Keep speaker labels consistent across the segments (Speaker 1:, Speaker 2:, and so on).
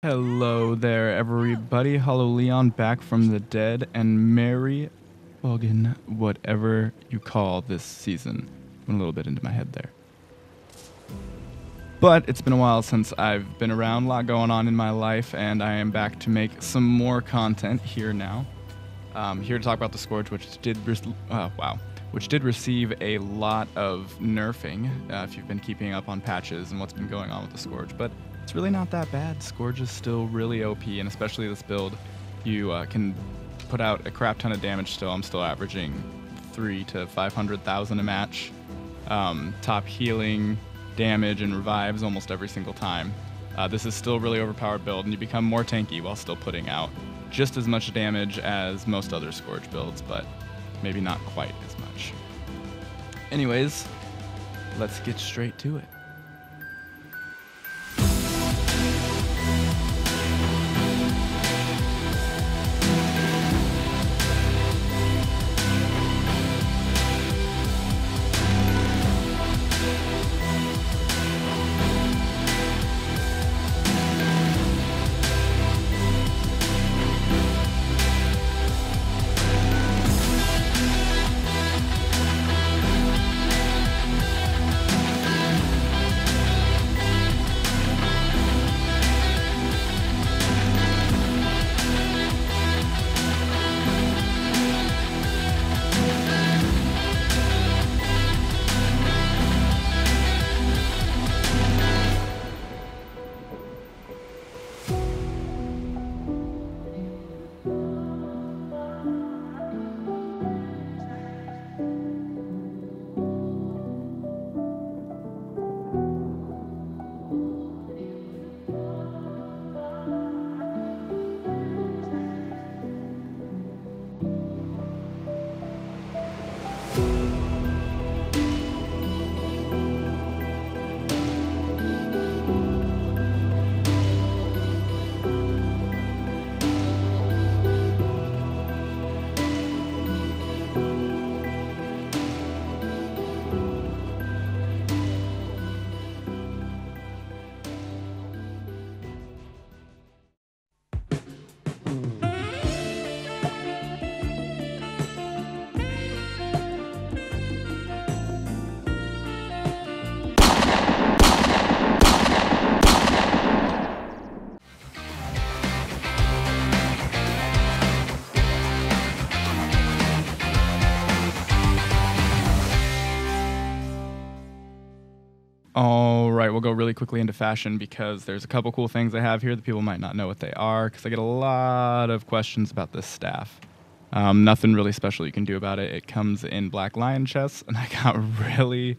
Speaker 1: Hello there, everybody. HollowLeon back from the dead, and merry fucking whatever you call this season. Went a little bit into my head there. But it's been a while since I've been around, a lot going on in my life, and I am back to make some more content here now. Here to talk about the Scourge, which did receive a lot of nerfing, if you've been keeping up on patches and what's been going on with the Scourge. But it's really not that bad. Scourge is still really OP, and especially this build, you can put out a crap ton of damage still. I'm still averaging 300,000 to 500,000 a match. Top healing, damage, and revives almost every single time. This is still a really overpowered build, and you become more tanky while still putting out just as much damage as most other Scourge builds, but maybe not quite as much. Anyways, let's get straight to it. All right, we'll go really quickly into fashion because there's a couple cool things I have here that people might not know what they are because I get a lot of questions about this staff. Nothing really special you can do about it. It comes in black lion chests, and I got really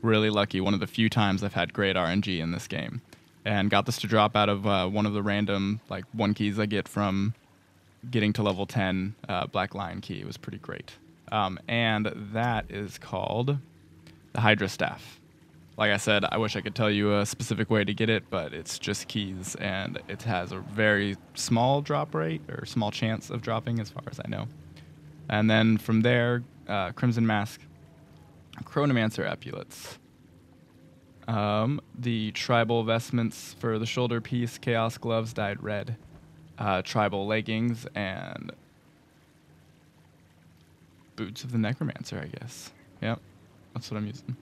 Speaker 1: lucky one of the few times I've had great RNG in this game. And got this to drop out of one of the random like 1 keys I get from getting to level 10 black lion key. It was pretty great. And that is called the Hydra staff. Like I said, I wish I could tell you a specific way to get it, but it's just keys, and it has a very small drop rate, or small chance of dropping as far as I know. And then from there, Crimson Mask, Necromancer epaulettes, the tribal vestments for the shoulder piece, Chaos gloves dyed red, tribal leggings, and boots of the Necromancer, I guess. Yep, that's what I'm using.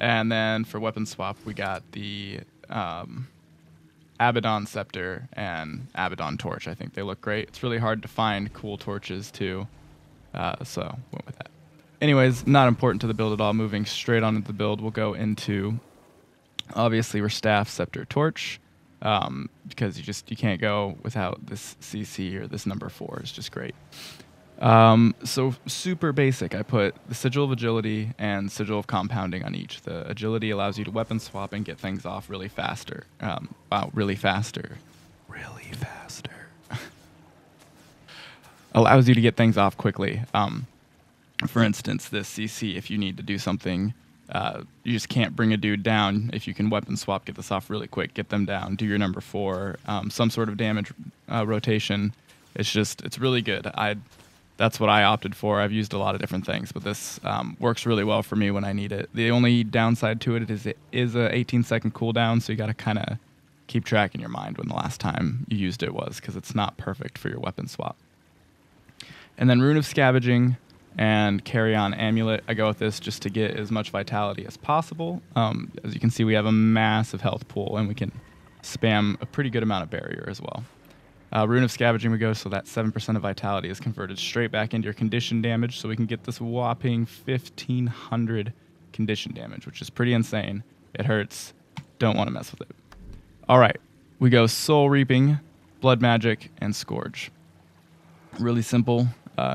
Speaker 1: And then for weapon swap, we got the Abaddon Scepter and Abaddon Torch. I think they look great. It's really hard to find cool torches, too, so went with that. Anyways, not important to the build at all. Moving straight on into the build, we'll go into, obviously, we're Staff, Scepter, Torch, because you can't go without this CC or this number 4. It's just great. So super basic. I put the Sigil of Agility and Sigil of Compounding on each. The Agility allows you to weapon swap and get things off really faster. Really faster. Allows you to get things off quickly. For instance, this CC, if you need to do something, you just can't bring a dude down. If you can weapon swap, get this off really quick, get them down, do your number 4, some sort of damage rotation. It's really good. That's what I opted for. I've used a lot of different things, but this works really well for me when I need it. The only downside to it is a 18-second cooldown, so you got to kind of keep track in your mind when the last time you used it was, because it's not perfect for your weapon swap. And then Rune of Scavenging and Carry On Amulet. I go with this just to get as much vitality as possible. As you can see, we have a massive health pool, and we can spam a pretty good amount of barrier as well. Rune of Scavenging we go, so that 7% of vitality is converted straight back into your condition damage, so we can get this whopping 1,500 condition damage, which is pretty insane. It hurts. Don't want to mess with it. All right, we go Soul Reaping, Blood Magic, and Scourge. Really simple.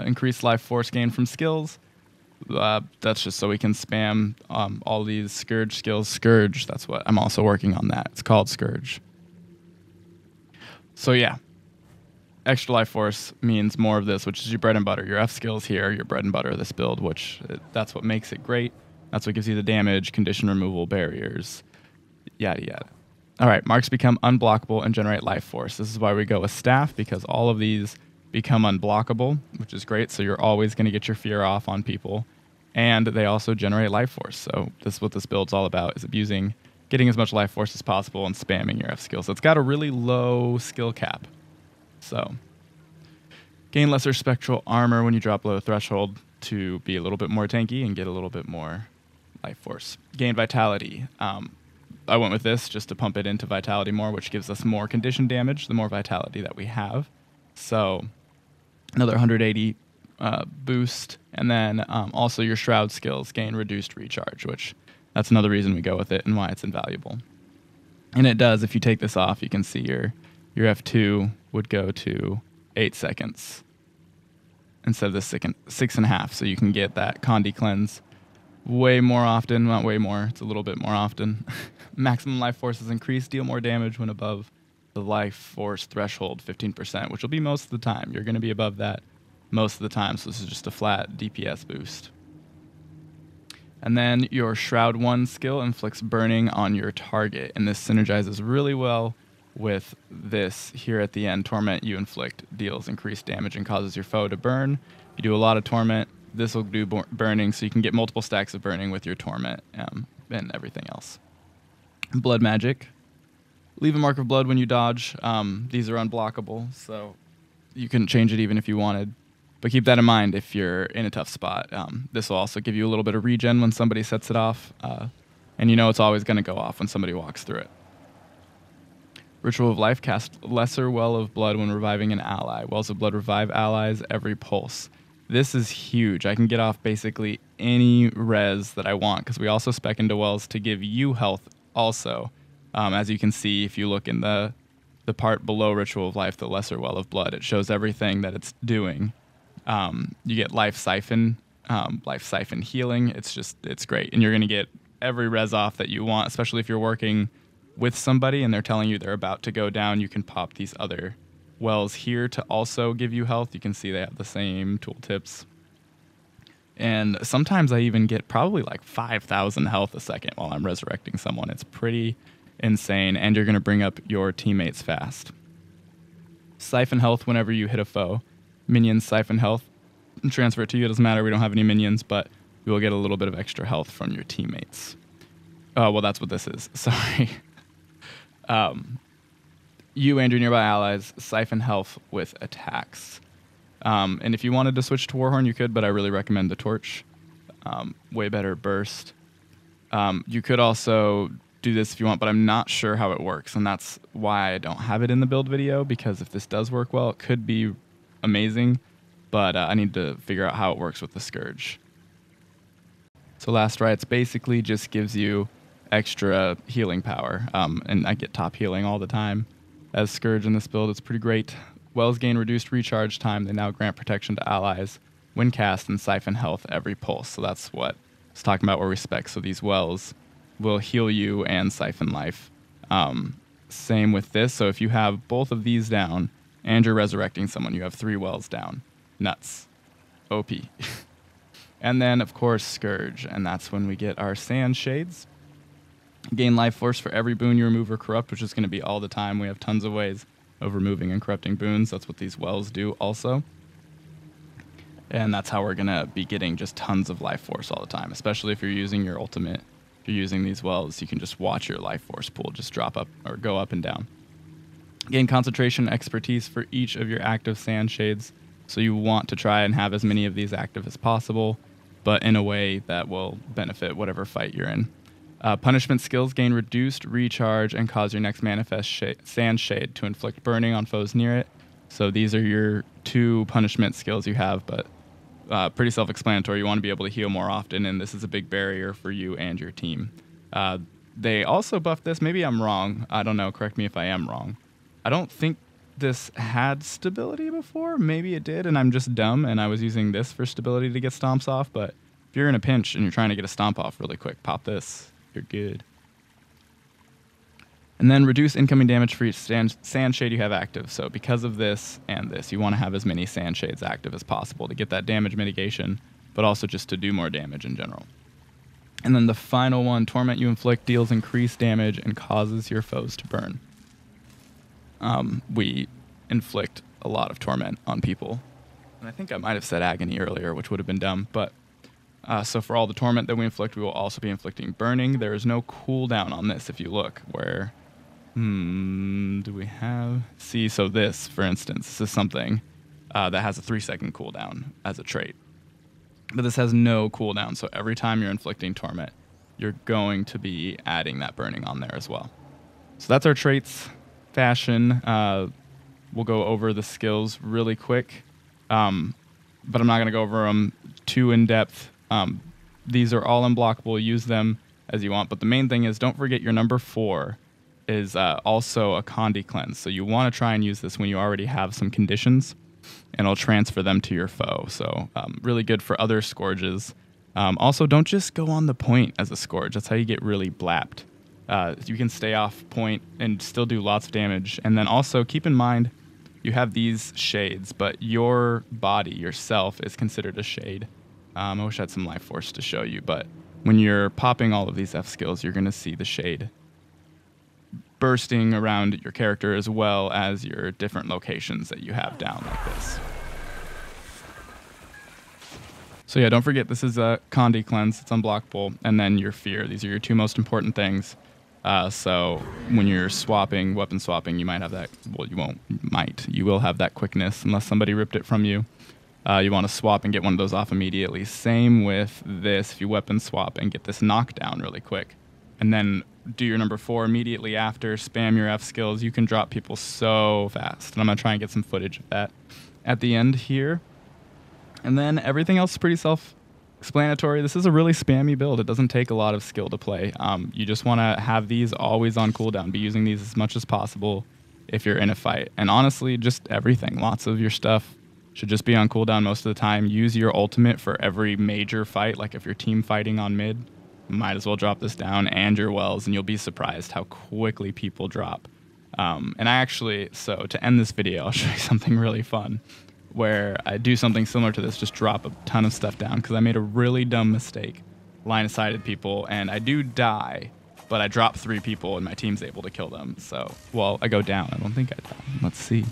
Speaker 1: Increased life force gain from skills. That's just so we can spam all these Scourge skills. Scourge, that's what I'm also working on that. It's called Scourge. So yeah, extra life force means more of this, which is your bread and butter. Your F skills here, your bread and butter of this build, which that's what makes it great. That's what gives you the damage, condition removal, barriers, yada yada. All right, marks become unblockable and generate life force. This is why we go with staff, because all of these become unblockable, which is great. So you're always going to get your fear off on people, and they also generate life force. So this is what this build's all about, is getting as much life force as possible and spamming your F skills. So it's got a really low skill cap. So gain lesser spectral armor when you drop below threshold to be a little bit more tanky and get a little bit more life force. Gain vitality. I went with this just to pump it into vitality more, which gives us more condition damage the more vitality that we have. So another 180 boost, and then also your shroud skills gain reduced recharge, which that's another reason we go with it and why it's invaluable. And it does, if you take this off, you can see your F2 would go to 8 seconds instead of the 6.5, so you can get that Condi cleanse way more often. Not way more, it's a little bit more often. Maximum life force is increased, deal more damage when above the life force threshold 15%, which will be most of the time. You're going to be above that most of the time, so this is just a flat DPS boost. And then your Shroud 1 skill inflicts burning on your target, and this synergizes really well with this here at the end. Torment you inflict deals increased damage and causes your foe to burn. You do a lot of Torment, this will do burning, so you can get multiple stacks of burning with your Torment and everything else. Blood Magic. Leave a mark of blood when you dodge. These are unblockable, so you couldn't change it even if you wanted. But keep that in mind if you're in a tough spot. This will also give you a little bit of regen when somebody sets it off. And you know it's always going to go off when somebody walks through it. Ritual of Life. Cast Lesser Well of Blood when reviving an ally. Wells of Blood revive allies every pulse. This is huge. I can get off basically any res that I want, because we also spec into wells to give you health also. As you can see, if you look in the part below Ritual of Life, the Lesser Well of Blood, it shows everything that it's doing. You get Life Siphon healing. It's great. And you're going to get every res off that you want, especially if you're working with somebody and they're telling you they're about to go down. You can pop these other wells here to also give you health. You can see they have the same tooltips. And sometimes I even get probably like 5,000 health a second while I'm resurrecting someone. It's pretty insane, and you're going to bring up your teammates fast. Siphon health whenever you hit a foe. Minions siphon health and transfer it to you. It doesn't matter, we don't have any minions, but you will get a little bit of extra health from your teammates. Well, that's what this is. Sorry. You and your nearby allies siphon health with attacks. And if you wanted to switch to Warhorn, you could, but I really recommend the Torch. Way better burst. You could also do this if you want, but I'm not sure how it works, and that's why I don't have it in the build video, because if this does work well, it could be amazing, but I need to figure out how it works with the Scourge. So Last Rites basically just gives you extra healing power, and I get top healing all the time as Scourge in this build. It's pretty great. Wells gain reduced recharge time. They now grant protection to allies when cast and siphon health every pulse. So that's what I was talking about, where we spec. So these wells will heal you and siphon life. Same with this. So if you have both of these down and you're resurrecting someone, you have 3 wells down. Nuts. OP. And then, of course, Scourge. And that's when we get our Sand Shades. Gain life force for every boon you remove or corrupt, which is going to be all the time. We have tons of ways of removing and corrupting boons. That's what these wells do also. And that's how we're going to be getting just tons of life force all the time, especially if you're using your ultimate if you're using these wells, you can just watch your life force pool just drop up or go up and down. Gain concentration expertise for each of your active sand shades. So you want to try and have as many of these active as possible, but in a way that will benefit whatever fight you're in. Punishment skills gain reduced recharge and cause your next manifest sand shade to inflict burning on foes near it. So these are your 2 punishment skills you have, but pretty self-explanatory. You want to be able to heal more often, and this is a big barrier for you and your team. They also buffed this. Maybe I'm wrong. I don't know. Correct me if I am wrong. I don't think this had stability before. Maybe it did, and I'm just dumb, and I was using this for stability to get stomps off. But if you're in a pinch and you're trying to get a stomp off really quick, pop this. You're good. And then reduce incoming damage for each sand shade you have active. So because of this and this, you want to have as many sand shades active as possible to get that damage mitigation, but also just to do more damage in general. And then the final one, torment you inflict deals increased damage and causes your foes to burn. We inflict a lot of torment on people. And I think I might have said agony earlier, which would have been dumb. But so for all the torment that we inflict, we will also be inflicting burning. There is no cooldown on this if you look. Where, do we have? See, so this, for instance, this is something that has a 3-second cooldown as a trait. But this has no cooldown, so every time you're inflicting torment, you're going to be adding that burning on there as well. So that's our traits. Fashion. We'll go over the skills really quick, but I'm not going to go over them too in depth. These are all unblockable. Use them as you want, but the main thing is don't forget your number 4 is also a Condi cleanse. So you want to try and use this when you already have some conditions, and it'll transfer them to your foe. So really good for other Scourges. Also, don't just go on the point as a Scourge. That's how you get really blapped. You can stay off point and still do lots of damage. And then also keep in mind, you have these shades, but your body, yourself, is considered a shade. I wish I had some life force to show you, but when you're popping all of these F skills, you're going to see the shade bursting around your character as well as your different locations that you have down like this. So yeah, don't forget this is a Condi cleanse. It's unblockable. And then your fear. These are your 2 most important things. So when you're swapping, weapon swapping, you might have that. Well, you won't. You will have that quickness unless somebody ripped it from you. You want to swap and get one of those off immediately. Same with this. If you weapon swap and get this knockdown really quick, and then do your number 4 immediately after, spam your F skills, you can drop people so fast. And I'm going to try and get some footage of that at the end here. And then everything else is pretty self-explanatory. This is a really spammy build. It doesn't take a lot of skill to play. You just want to have these always on cooldown. Be using these as much as possible if you're in a fight. And honestly, just everything. Lots of your stuff should just be on cooldown most of the time. Use your ultimate for every major fight. Like if you're team fighting on mid, might as well drop this down, and your wells, and you'll be surprised how quickly people drop. And I actually, so to end this video, I'll show you something really fun where I do something similar to this, just drop a ton of stuff down, because I made a really dumb mistake, line-of-sighted people, and I do die, but I drop 3 people and my team's able to kill them. So, well, I go down. I don't think I die. Let's see.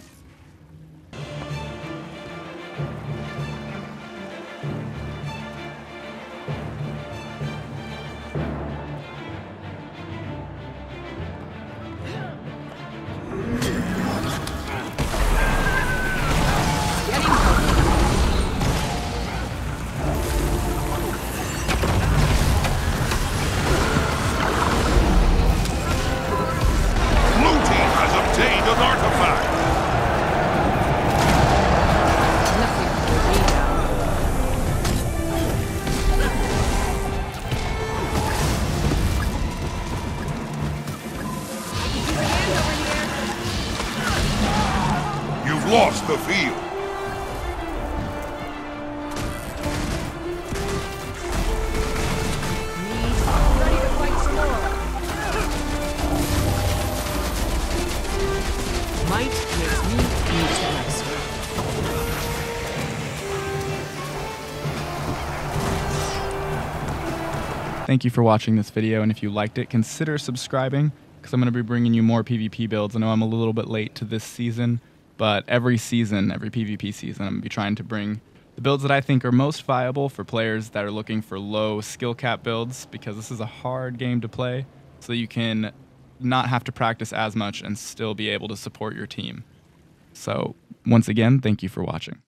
Speaker 2: Lost the field.
Speaker 3: Ready to fight some more. Might makes me useless.
Speaker 1: Thank you for watching this video, and if you liked it, consider subscribing, because I'm going to be bringing you more PvP builds. I know I'm a little bit late to this season, but every season, every PvP season, I'm going to be trying to bring the builds that I think are most viable for players that are looking for low skill cap builds, because this is a hard game to play, so you can not have to practice as much and still be able to support your team. So once again, thank you for watching.